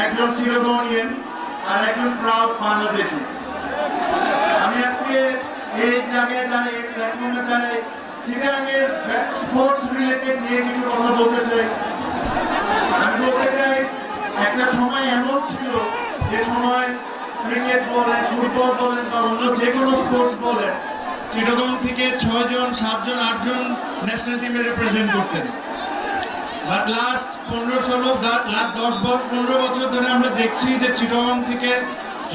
একজন চিরগণিয়ান আর একজন প্রাউড বাংলাদেশি। আমি আজকে এই জায়গায় দাঁড়িয়ে প্ল্যাটফর্মে দাঁড়িয়ে চিটাগাংয়ের স্পোর্টস রিলেটেড নিয়ে কিছু কথা বলতে চাই। আমি বলতে চাই একটা সময় এমন ছিল যে সময় ক্রিকেট বলেন, ফুটবল বলেন বা অন্য যে কোনো স্পোর্টস বলেন, চিটাগাং থেকে 6 জন 7 জন 8 জন ন্যাশনাল টিমে রিপ্রেজেন্ট করতেন। বাট লাস্ট 15 বছর ধরে আমরা দেখছি যে চিটাগাং থেকে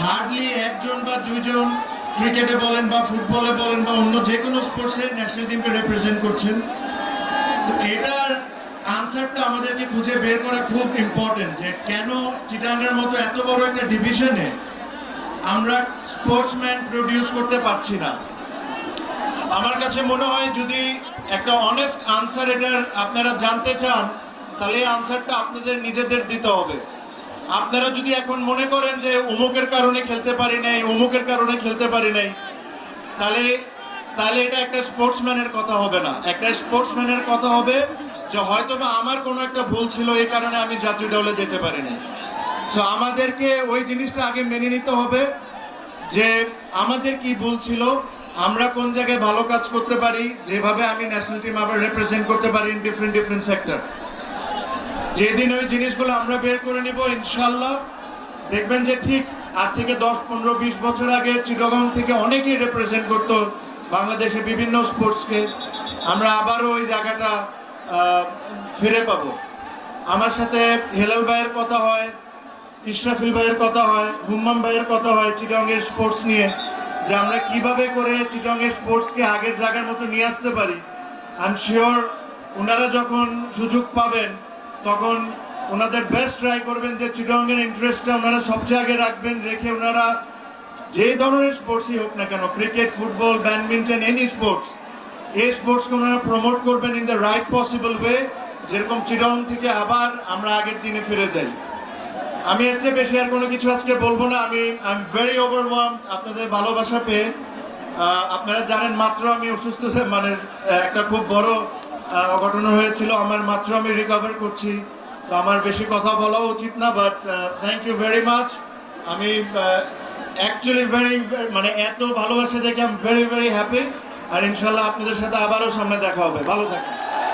হার্ডলি 1 জন বা 2 জন ক্রিকেটে বলেন বা ফুটবলে বলেন বা অন্য যে কোনো স্পোর্টসে ন্যাশনাল টিমকে রিপ্রেজেন্ট করছেন। তো এটার আনসারটা আমাদেরকে খুঁজে বের করা খুব ইম্পর্টেন্ট, যে কেন চিটাগাংয়ের মতো এত বড় একটা ডিভিশনে আমরা স্পোর্টসম্যান প্রডিউস করতে পারছি না। আমার কাছে মনে হয় যদি একটা অনেস্ট আনসার এটার আপনারা জানতে চান, তাহলে এই আনসারটা আপনাদের নিজেদের দিতে হবে। আপনারা যদি এখন মনে করেন যে অমুকের কারণে খেলতে পারি নাই, অমুকের কারণে খেলতে পারি নাই, তাহলে এটা একটা স্পোর্টসম্যানের কথা হবে না। একটা স্পোর্টসম্যানের কথা হবে যে হয়তোবা আমার কোনো একটা ভুল ছিল, এই কারণে আমি জাতীয় দলে যেতে পারি নাই। সো আমাদেরকে ওই জিনিসটা আগে মেনে নিতে হবে যে আমাদের কি ভুল ছিল, আমরা কোন জায়গায় ভালো কাজ করতে পারি, যেভাবে আমি ন্যাশনাল টিম আবার রিপ্রেজেন্ট করতে পারি ইন ডিফারেন্ট সেক্টর। যেদিন ওই জিনিসগুলো আমরা বের করে নিব, ইনশাল্লাহ দেখবেন যে ঠিক আজ থেকে 10, 15, 20 বছর আগে চিটাগাং থেকে অনেকেই রিপ্রেজেন্ট করতো বাংলাদেশে বিভিন্ন স্পোর্টসকে। আমরা আবারও ওই জায়গাটা ফিরে পাবো। আমার সাথে হেলাল ভাইয়ের কথা হয়, ইশরাফিল ভাইয়ের কথা হয়, হুম্মাম ভাইয়ের কথা হয় চিটাগাংয়ের স্পোর্টস নিয়ে, যে আমরা কিভাবে করে চিটাগাংয়ের স্পোর্টসকে আগের জায়গার মতো নিয়ে আসতে পারি। আই এম শিওর ওনারা যখন সুযোগ পাবেন তখন ওনাদের বেস্ট ট্রাই করবেন যে চিটাগাংয়ের ইন্টারেস্টটা ওনারা সবচেয়ে আগে রাখবেন, রেখে ওনারা যে ধরনের স্পোর্টসই হোক না কেন, cricket, football, badminton, any sports, এই স্পোর্টসকে ওনারা প্রমোট করবেন in the right possible way, যেরকম চিটাগাং থেকে আবার আমরা আগের দিনে ফিরে যাই। আমি এর চেয়ে বেশি আর কোনো কিছু আজকে বলবো না। আই এম ভেরি ওভারওয়েলমড আপনাদের ভালোবাসা পেয়ে। আপনারা জানেন মাত্র আমি অসুস্থ, মানে একটা খুব বড় ঘটনা হয়েছিল আমার, মাত্র আমি রিকভার করছি, তো আমার বেশি কথা বলা উচিত না। But thank you very much. আমি অ্যাকচুয়ালি মানে এত ভালোবাসা দেখে আই এম ভেরি হ্যাপি। আর ইনশাল্লাহ আপনাদের সাথে আবারও সামনে দেখা হবে। ভালো থাকবেন।